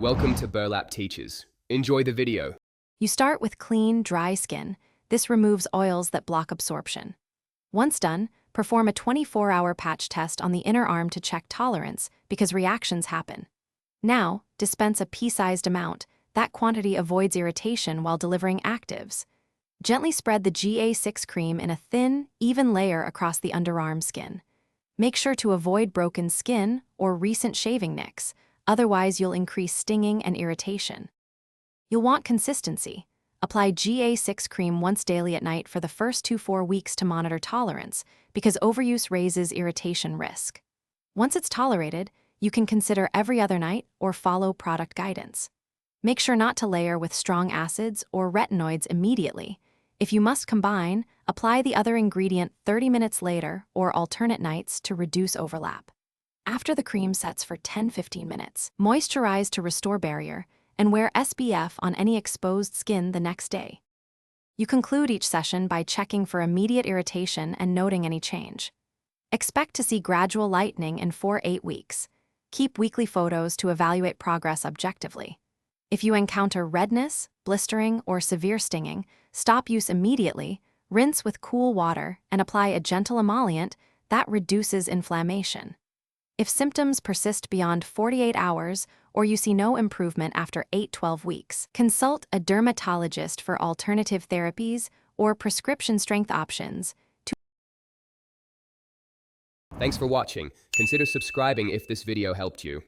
Welcome to Burlap Teachers. Enjoy the video. You start with clean, dry skin. This removes oils that block absorption. Once done, perform a 24-hour patch test on the inner arm to check tolerance because reactions happen. Now, dispense a pea-sized amount. That quantity avoids irritation while delivering actives. Gently spread the GA6 cream in a thin, even layer across the underarm skin. Make sure to avoid broken skin or recent shaving nicks, otherwise you'll increase stinging and irritation. You'll want consistency. Apply GA6 cream once daily at night for the first 2 to 4 weeks to monitor tolerance, because overuse raises irritation risk. Once it's tolerated, you can consider every other night or follow product guidance. Make sure not to layer with strong acids or retinoids immediately. If you must combine, apply the other ingredient 30 minutes later or alternate nights to reduce overlap. After the cream sets for 10-15 minutes, moisturize to restore barrier and wear SPF on any exposed skin the next day. You conclude each session by checking for immediate irritation and noting any change. Expect to see gradual lightening in 4 to 8 weeks. Keep weekly photos to evaluate progress objectively. If you encounter redness, blistering, or severe stinging, stop use immediately, rinse with cool water, and apply a gentle emollient that reduces inflammation. If symptoms persist beyond 48 hours or you see no improvement after 8-12 weeks, consult a dermatologist for alternative therapies or prescription strength options. Thanks for watching. Consider subscribing if this video helped you.